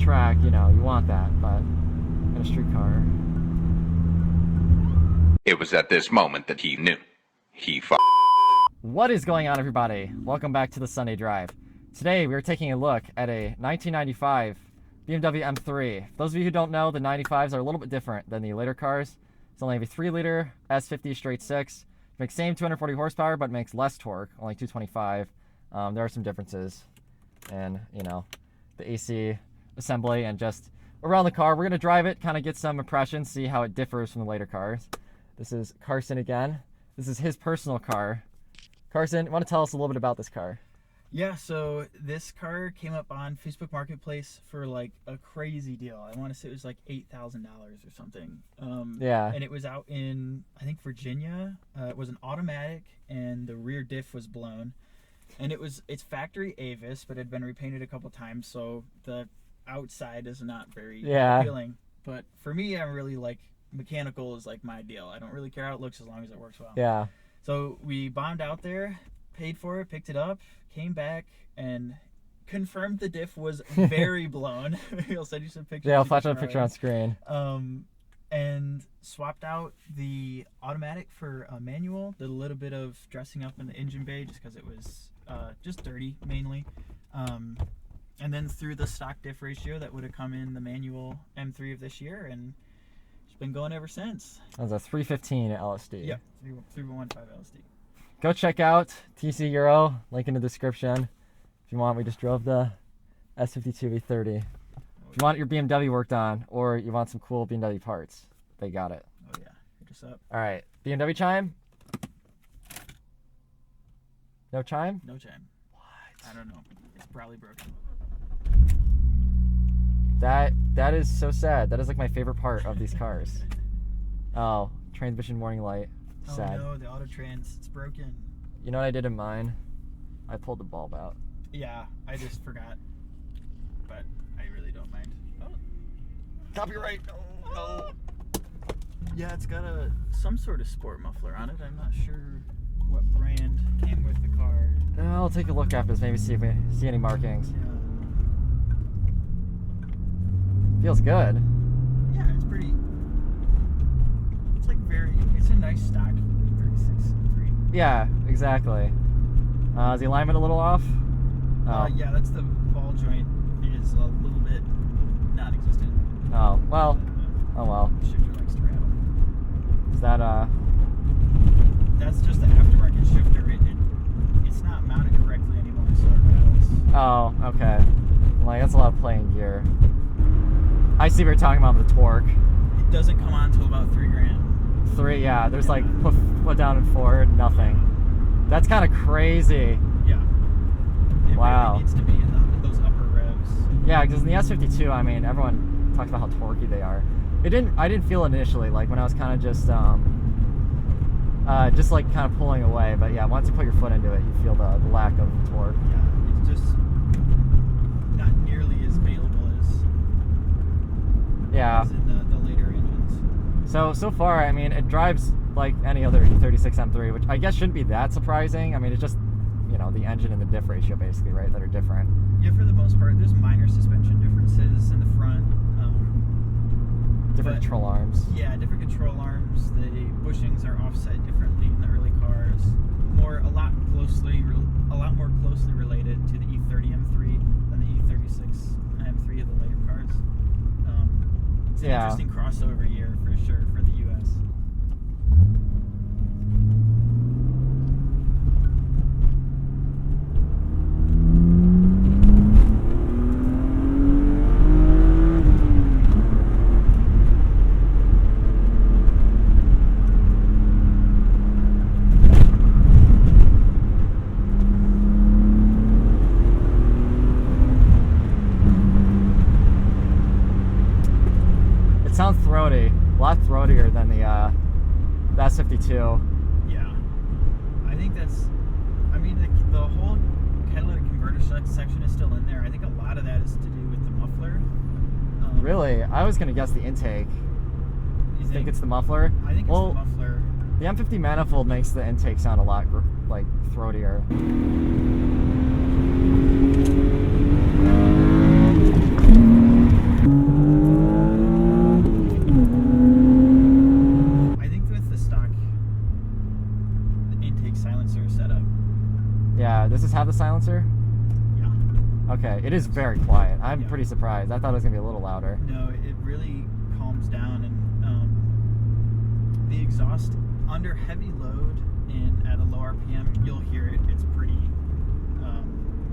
track, you know, you want that, but in a street car. It was at this moment that he knew. He What is going on, everybody? Welcome back to the Sunday Drive. Today we are taking a look at a 1995 BMW M3. For those of you who don't know, the 95s are a little bit different than the later cars. It's only a 3-liter S50 straight 6. It makes same 240 horsepower, but makes less torque, only 225. There are some differences in, you know, the AC assembly and just around the car. We're going to drive it, kind of get some impressions, see how it differs from the later cars. This is Carson again. This is his personal car. Carson, you want to tell us a little bit about this car? Yeah, so this car came up on Facebook Marketplace for like a crazy deal. I want to say it was like $8,000 or something. Yeah. And it was out in, I think, Virginia. It was an automatic, and the rear diff was blown. And it's factory Avis, but it had been repainted a couple times, so the outside is not very appealing. But for me, I'm really like, mechanical is like my deal. I don't really care how it looks as long as it works well. Yeah. So we bombed out there, paid for it, picked it up, came back, and confirmed the diff was very blown. I'll send you some pictures. Yeah, I'll flash up a picture on screen. And swapped out the automatic for a manual. Did a little bit of dressing up in the engine bay just because it was just dirty mainly. And then threw the stock diff ratio that would have come in the manual M3 of this year, and it's been going ever since. That was a 315 LSD. Yep, 3115 LSD. Go check out TC Euro, link in the description. If you want, we just drove the S52 V30. If you want your BMW worked on, or you want some cool BMW parts, they got it. Oh yeah, hit us up. All right, BMW chime? No chime? No chime. What? I don't know. It's probably broken. That is so sad. That is like my favorite part of these cars. Oh, transmission warning light. Sad. Oh no, the auto trans, it's broken. You know what I did in mine? I pulled the bulb out. Yeah, I just forgot. But I really don't mind. Oh. Copyright. Oh. Yeah, it's got some sort of sport muffler on it. I'm not sure what brand came with the car. I'll take a look after this, maybe see if we see any markings. Yeah. Feels good. Yeah, it's pretty. It's like it's a nice stock E36 M3. Yeah, exactly. Is the alignment a little off? Oh. Yeah, that's the ball joint is a little bit non-existent. Oh, well. Oh well. Shifter likes to rattle. Is that That's just the aftermarket shifter. It's not mounted correctly anymore, so it rattles. Oh, okay. Like that's a lot of playing gear. I see what you're talking about with the torque. It doesn't come on until about $3,000. 3, yeah. There's like put down and forward, nothing. That's kind of crazy. Yeah. It wow. really needs to be in those upper revs. Yeah, because in the S52, I mean, everyone talks about how torquey they are. I didn't feel it initially, like when I was kind of just like kind of pulling away. But yeah, once you put your foot into it, you feel the lack of torque. Yeah, it's just not nearly as available as in the later engines. So far, I mean, it drives like any other E36 M3, which I guess shouldn't be that surprising. I mean, it's just, you know, the engine and the diff ratio basically, right, that are different. Yeah, for the most part, there's minor suspension differences in the front. Different control arms. Yeah, different control arms. The bushings are offset differently in the early cars. A lot more closely related to the E30 M3 than the E36 M3 of the later cars. It's an interesting crossover year for sure for the US. Sounds throaty, a lot throatier than the S52. Yeah, I think I mean, the whole catalytic converter section is still in there. I think a lot of that is to do with the muffler. Really? I was gonna guess the intake. You think it's the muffler? I think it's the muffler. The M50 manifold makes the intake sound a lot like throatier. It is very quiet. I'm Yeah. pretty surprised. I thought it was gonna be a little louder. No, it really calms down, and the exhaust under heavy load and at a low RPM, you'll hear it. It's pretty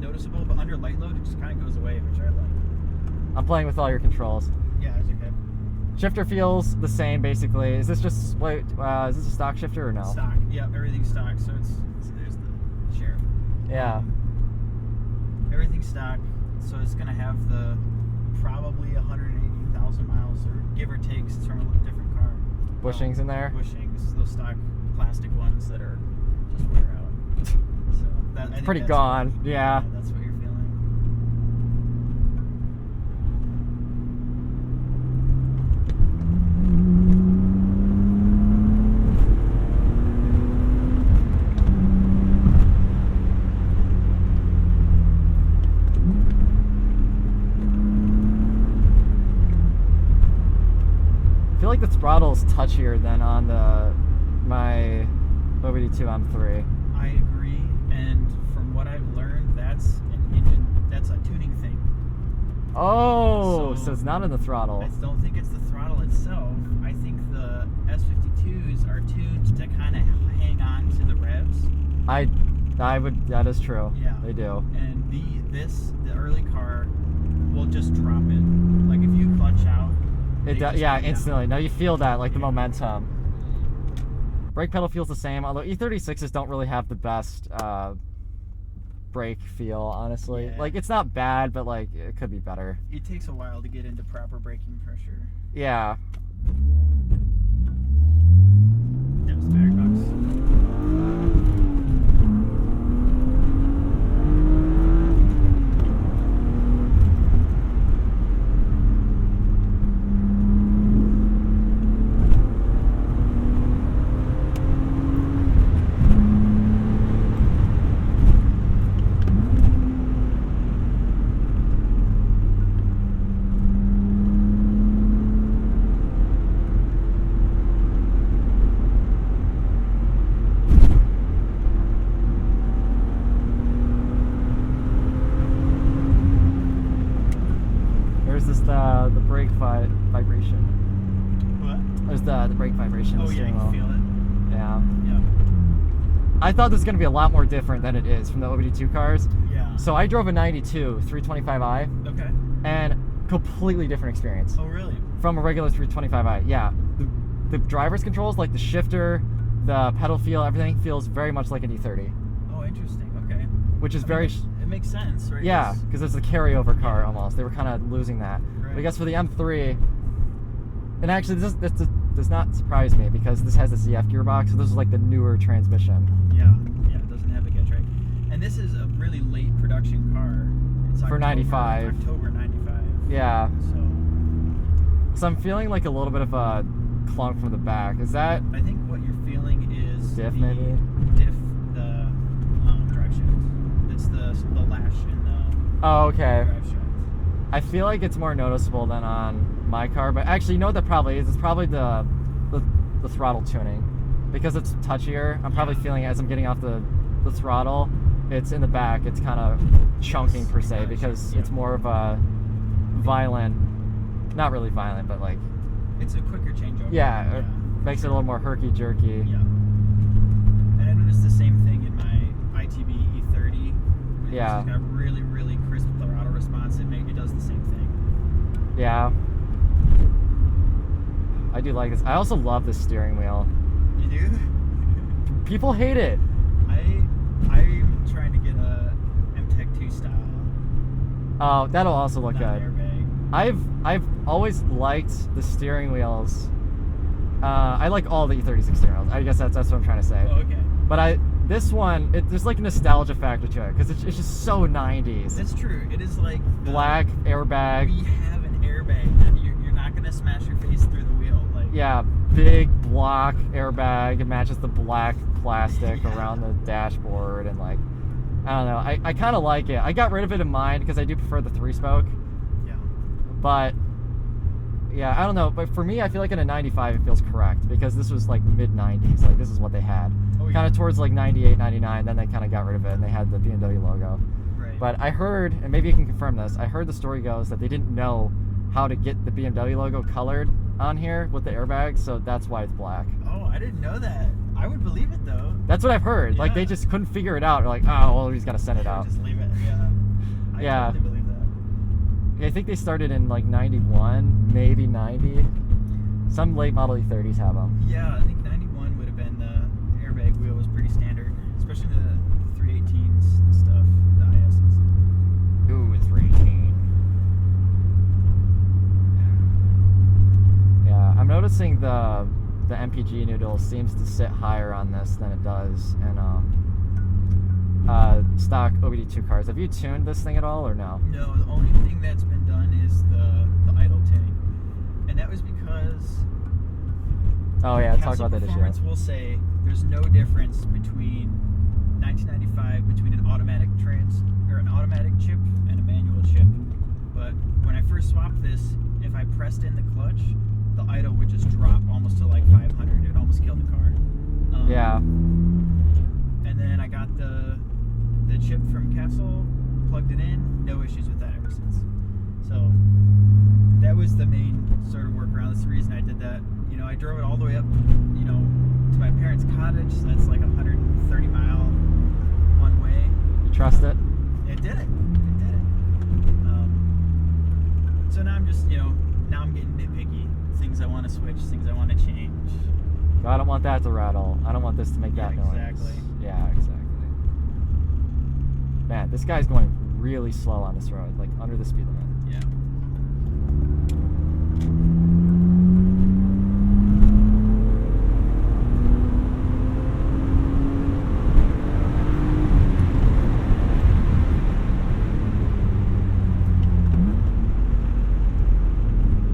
noticeable, but under light load, it just kind of goes away, which I like. I'm playing with all your controls. Yeah, as you could. Shifter feels the same basically. Is this just wait? Is this a stock shifter or no? Stock. Yeah, everything's stock. So there's the sheriff. Yeah. Everything's stock. So it's gonna have the probably 180,000 miles, or give or take, since from a different car. Bushings in there. Bushings, those stock plastic ones that are just wear out. So that, I think Pretty that's gone. What, Yeah. that's what you're feeling. I feel like the throttle's touchier than on my OBD2 M3. I agree, and from what I've learned, that's an engine. That's a tuning thing. Oh, So- so it's not in the throttle. I don't think it's the throttle itself. I think the S52s are tuned to kind of hang on to the revs. I would. That is true. Yeah. They do. And the early car will just drop it. Like if you clutch out, It they does. just Yeah, go down. instantly. No, you feel that, like the momentum. Brake pedal feels the same, although E36s don't really have the best brake feel, honestly. Yeah. Like it's not bad, but like it could be better. It takes a while to get into proper braking pressure. Yeah. There's the battery box. There's this the brake vibration. What? There's the brake vibration. in Oh the yeah, you steering can wheel. feel it. Yeah. Yeah. I thought this was gonna be a lot more different than it is from the OBD2 cars. Yeah. So I drove a 92 325i, Okay. and completely different experience Oh really? from a regular 325i. Yeah, the driver's controls, like the shifter, the pedal feel, everything feels very much like an E30, Oh, interesting. Okay. which is I mean, very it makes sense, right? yeah, It's- because it's a carryover car almost. They were kind of losing that. Right. But I guess for the M3, and actually this does not surprise me because this has the ZF gearbox, so this is like the newer transmission. Yeah. Yeah. It doesn't have a get track. And this is a really late production car. It's For October, 95. October 95. Yeah, So so I'm feeling like a little bit of a clunk from the back. Is that I think what you're feeling is diff the maybe? diff, the drive shaft. It's the lash in the Oh, okay. drive shaft. I feel like it's more noticeable than on my car, but actually, you know what that probably is? It's probably the throttle tuning, because it's touchier. I'm probably feeling it as I'm getting off the throttle. It's in the back. It's kind of chunking per se, Gotcha. because Yeah. it's more of a violent, not really violent, but like It's a quicker changeover. yeah, it makes it a little more herky jerky. Yeah. And I noticed the same thing in my ITB E30. Which Yeah. has got really, really crisp throttle response. It does the same thing. Yeah. I do like this. I also love this steering wheel. You do? People hate it. I'm trying to get a MTech 2 style. Oh, that'll also look not good. airbag. I've always liked the steering wheels. I like all the E36 steering wheels. I guess that's what I'm trying to say. Oh, okay. But this one, there's like a nostalgia factor to it because it's just so 90s. That's true. It is like the, Black airbag. We have an airbag that you're not gonna smash your face through the wheel. Like Yeah, big block airbag. It matches the black plastic Yeah. around the dashboard and like, I don't know. I kind of like it. I got rid of it in mine because I do prefer the 3-spoke. yeah. But yeah, I don't know. But for me, I feel like in a 95, it feels correct because this was like mid 90s. Like this is what they had. Oh, yeah. Kind of towards like 98, 99. Then they kind of got rid of it and they had the BMW logo. Right. But I heard, and maybe you can confirm this, I heard the story goes that they didn't know how to get the BMW logo colored on here with the airbags, so that's why it's black. Oh, I didn't know that. I would believe it though. That's what I've heard. Like, they Yeah. just couldn't figure it out. They're like, oh, well, he's got to send it out. Just leave it. Yeah. I Yeah. totally believe that. I think they started in like 91, maybe 90. Some late model E30s have them. Yeah, I think 91 would have been the airbag wheel was pretty standard, especially the 318s and stuff, the ISs. Ooh, it's 318. Yeah, I'm noticing the MPG noodle seems to sit higher on this than it does in stock OBD2 cars. Have you tuned this thing at all or no? No, the only thing that's been done is the idle tuning, and that was because Oh yeah, talk Castle about that issue. Performance will say there's no difference between 1995 between an automatic chip and a manual chip. But when I first swapped this, if I pressed in the clutch, the idle would just drop almost to like 500. It would almost kill the car. Yeah. And then I got the chip from Castle, plugged it in, no issues with that ever since. So that was the main sort of workaround. That's the reason I did that. You know, I drove it all the way up, you know, to my parents' cottage. So that's like 130 mile one way. You trust it? It did it. It did it. So now I'm just, you know, now I'm getting nitpicky. Things I want to switch, things I want to change. I don't want that to rattle. I don't want this to make that noise. Exactly. Yeah, exactly. Man, this guy's going really slow on this road, like under the speed limit. Yeah.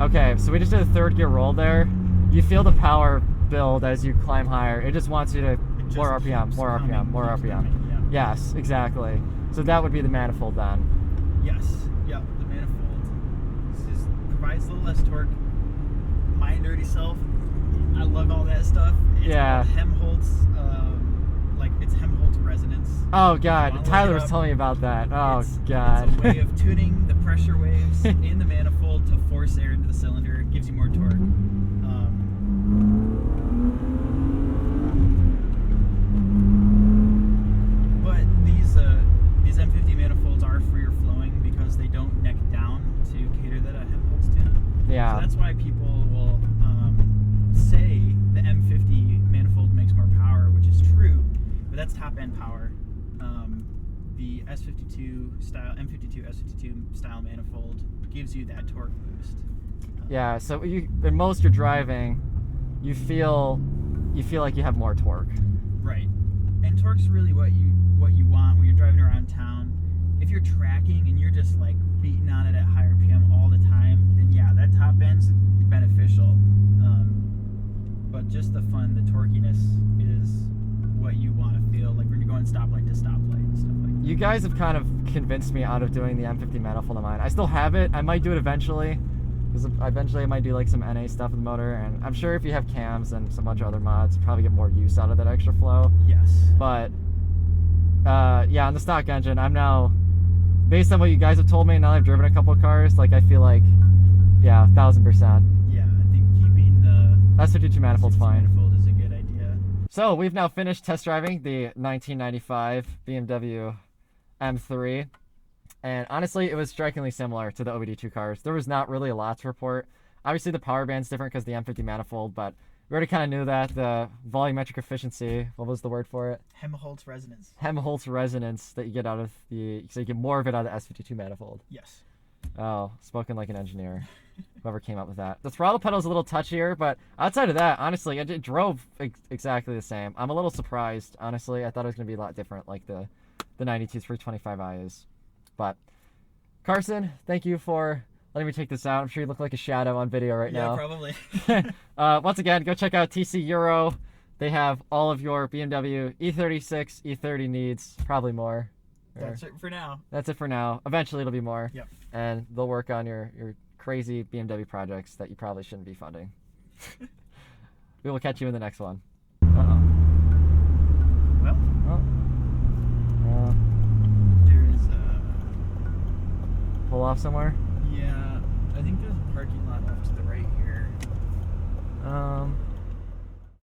Okay, so we just did a third gear roll there. You feel the power build as you climb higher. It just wants you to Just more RPM, keeps more RPM, coming, more keeps RPM. coming, yeah. Yes, exactly. So that would be the manifold then. Yes. Yeah. The manifold just provides a little less torque. My nerdy self, I love all that stuff. It's Yeah. called Helmholtz, it's Helmholtz Resonance. Oh God, Wanna Tyler look it was up? telling me about that. Oh It's God. a way of tuning the pressure waves in the manifold to force air into the cylinder. It gives you more torque. But these M50 manifolds are freer flowing because they don't neck down to cater that Helmholtz tune. Yeah. So that's why people will say the M50 manifold makes more power, which is true, but that's top end power. The S52 style, M52 S52 style manifold gives you that torque boost. Yeah. So in most you're driving, you feel like you have more torque. Right. And torque's really what you want when you're driving around town. If you're tracking and you're just like beating on it at high RPM all the time, then yeah, that top end's beneficial. But just the fun, the torquiness is what you want to feel like when you're going stoplight to stoplight and stuff like that. You guys have kind of convinced me out of doing the M50 manifold on mine. I still have it. I might do it eventually. Because eventually I might do like some NA stuff with the motor, and I'm sure if you have cams and some bunch of other mods, you probably get more use out of that extra flow. Yes. But yeah, on the stock engine, I'm now, based on what you guys have told me, now that I've driven a couple of cars, like I feel like, yeah, 1000%. Yeah, I think keeping the S52 manifold's fine. manifold is a good idea. So we've now finished test driving the 1995 BMW M3. And honestly, it was strikingly similar to the OBD2 cars. There was not really a lot to report. Obviously, the power band's different because the M50 manifold, but we already kind of knew that. The volumetric efficiency, what was the word for it? Helmholtz Resonance. Helmholtz Resonance that you get out of so you get more of it out of the S52 manifold. Yes. Oh, spoken like an engineer. Whoever came up with that. The throttle pedal's a little touchier, but outside of that, honestly, it drove exactly the same. I'm a little surprised, honestly. I thought it was going to be a lot different, like the 92 325i is. But Carson, thank you for letting me take this out. I'm sure you look like a shadow on video right now. Yeah, probably. Once again, go check out TC Euro. They have all of your BMW E36, E30 needs, probably more. That's it for now. That's it for now. Eventually it'll be more. Yep. And they'll work on your crazy BMW projects that you probably shouldn't be funding. We will catch you in the next one. Uh-oh. Well, Oh. there is off somewhere? Yeah, I think there's a parking lot off to the right here.